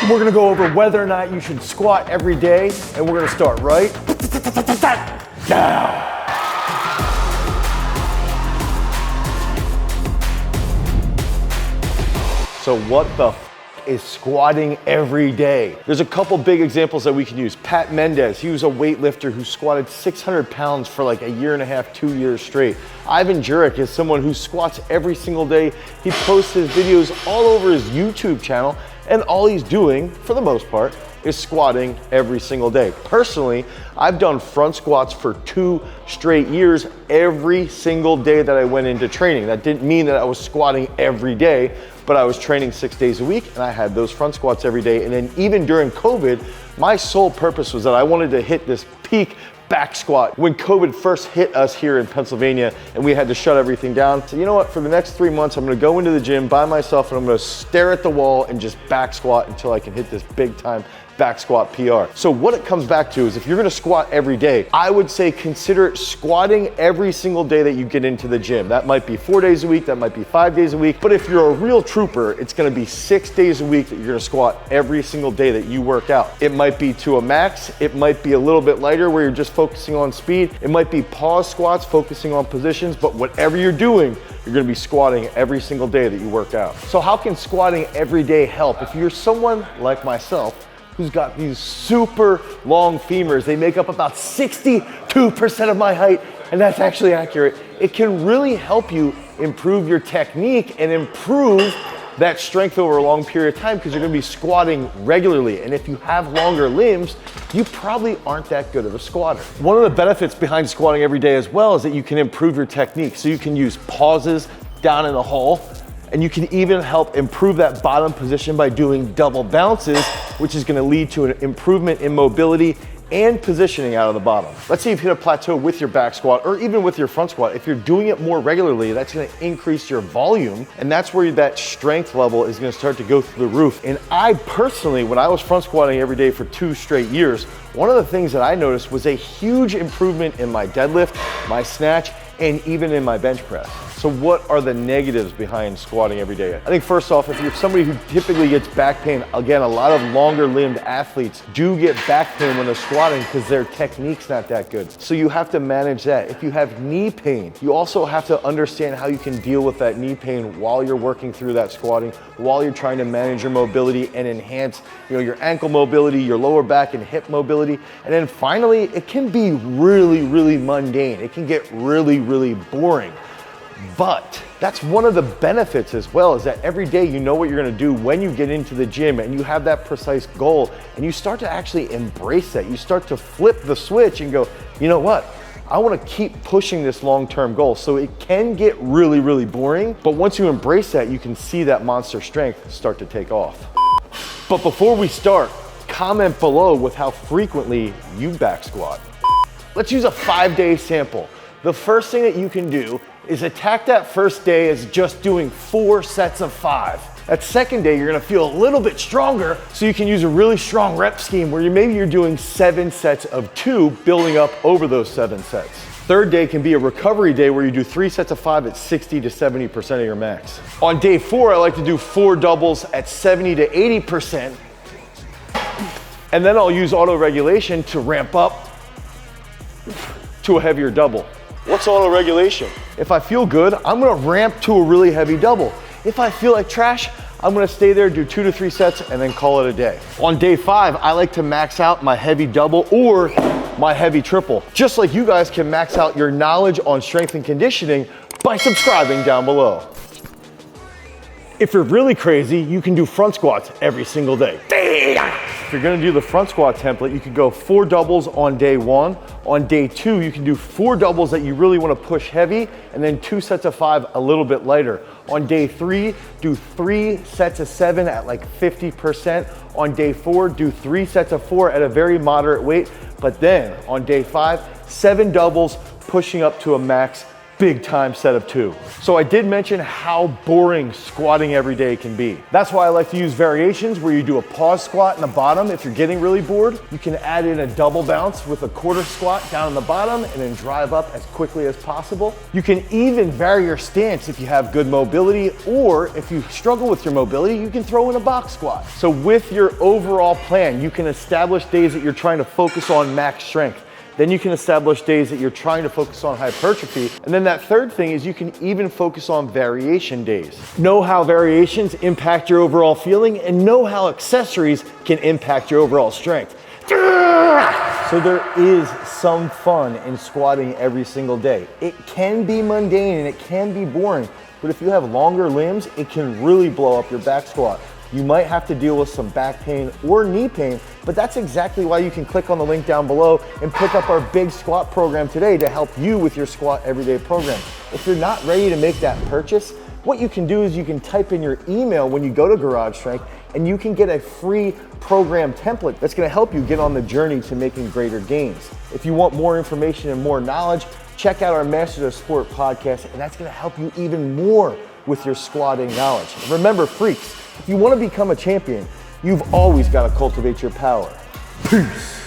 We're gonna go over whether or not you should squat every day, and we're gonna start right now. So what the is squatting every day? There's a couple big examples that we can use. Pat Mendez, he was a weightlifter who squatted 600 pounds for like a year and a half, 2 years straight. Ivan Jurek is someone who squats every single day. He posts his videos all over his YouTube channel, and all he's doing, for the most part, is squatting every single day. Personally, I've done front squats for 2 straight years every single day that I went into training. That didn't mean that I was squatting every day, but I was training 6 days a week and I had those front squats every day. And then even during COVID, my sole purpose was that I wanted to hit this peak back squat. When COVID first hit us here in Pennsylvania and we had to shut everything down, so you know what, for the next 3 months, I'm gonna go into the gym by myself and I'm gonna stare at the wall and just back squat until I can hit this big time back squat PR. So what it comes back to is if you're gonna squat every day, I would say consider squatting every single day that you get into the gym. That might be 4 days a week, that might be 5 days a week, but if you're a real trooper, it's gonna be 6 days a week that you're gonna squat every single day that you work out. It might be to a max, it might be a little bit lighter where you're just focusing on speed, it might be pause squats, focusing on positions, but whatever you're doing, you're gonna be squatting every single day that you work out. So how can squatting every day help? If you're someone like myself, who's got these super long femurs, they make up about 62% of my height, and that's actually accurate. It can really help you improve your technique and improve that strength over a long period of time because you're gonna be squatting regularly. And if you have longer limbs, you probably aren't that good of a squatter. One of the benefits behind squatting every day as well is that you can improve your technique. So you can use pauses down in the hole, and you can even help improve that bottom position by doing double bounces, which is gonna lead to an improvement in mobility and positioning out of the bottom. Let's say you've hit a plateau with your back squat or even with your front squat. If you're doing it more regularly, that's gonna increase your volume, and that's where that strength level is gonna start to go through the roof. And I personally, when I was front squatting every day for 2 straight years, one of the things that I noticed was a huge improvement in my deadlift, my snatch, and even in my bench press. So what are the negatives behind squatting every day? I think first off, if you're somebody who typically gets back pain, again, a lot of longer limbed athletes do get back pain when they're squatting because their technique's not that good. So you have to manage that. If you have knee pain, you also have to understand how you can deal with that knee pain while you're working through that squatting, while you're trying to manage your mobility and enhance, your ankle mobility, your lower back and hip mobility. And then finally, it can be really, really mundane. It can get really, really boring. But that's one of the benefits as well, is that every day you know what you're gonna do when you get into the gym and you have that precise goal and you start to actually embrace that. You start to flip the switch and go, you know what? I wanna keep pushing this long-term goal. So it can get really, really boring, but once you embrace that, you can see that monster strength start to take off. But before we start, comment below with how frequently you back squat. Let's use a 5-day sample. The first thing that you can do is attack that first day as just doing 4 sets of 5. That second day, you're gonna feel a little bit stronger, so you can use a really strong rep scheme where maybe you're doing 7 sets of 2, building up over those 7 sets. Third day can be a recovery day where you do 3 sets of 5 at 60 to 70% of your max. On day 4, I like to do 4 doubles at 70 to 80%. And then I'll use auto-regulation to ramp up to a heavier double. What's auto-regulation? If I feel good, I'm gonna ramp to a really heavy double. If I feel like trash, I'm gonna stay there, do 2 to 3 sets, and then call it a day. On day 5, I like to max out my heavy double or my heavy triple. Just like you guys can max out your knowledge on strength and conditioning by subscribing down below. If you're really crazy, you can do front squats every single day. If you're gonna do the front squat template, you can go 4 doubles on day 1. On day 2, you can do 4 doubles that you really wanna push heavy, and then 2 sets of 5 a little bit lighter. On day 3, do 3 sets of 7 at like 50%. On day 4, do 3 sets of 4 at a very moderate weight. But then on day 5, 7 doubles, pushing up to a max big time setup too. So I did mention how boring squatting every day can be. That's why I like to use variations where you do a pause squat in the bottom if you're getting really bored. You can add in a double bounce with a quarter squat down in the bottom and then drive up as quickly as possible. You can even vary your stance if you have good mobility, or if you struggle with your mobility, you can throw in a box squat. So with your overall plan, you can establish days that you're trying to focus on max strength. Then you can establish days that you're trying to focus on hypertrophy. And then that third thing is you can even focus on variation days. Know how variations impact your overall feeling and know how accessories can impact your overall strength. So there is some fun in squatting every single day. It can be mundane and it can be boring, but if you have longer limbs, it can really blow up your back squat. You might have to deal with some back pain or knee pain, but that's exactly why you can click on the link down below and pick up our big squat program today to help you with your squat everyday program. If you're not ready to make that purchase, what you can do is you can type in your email when you go to Garage Strength and you can get a free program template that's gonna help you get on the journey to making greater gains. If you want more information and more knowledge, check out our Masters of Sport podcast, and that's gonna help you even more with your squatting knowledge. Remember, freaks, if you want to become a champion, you've always got to cultivate your power. Peace.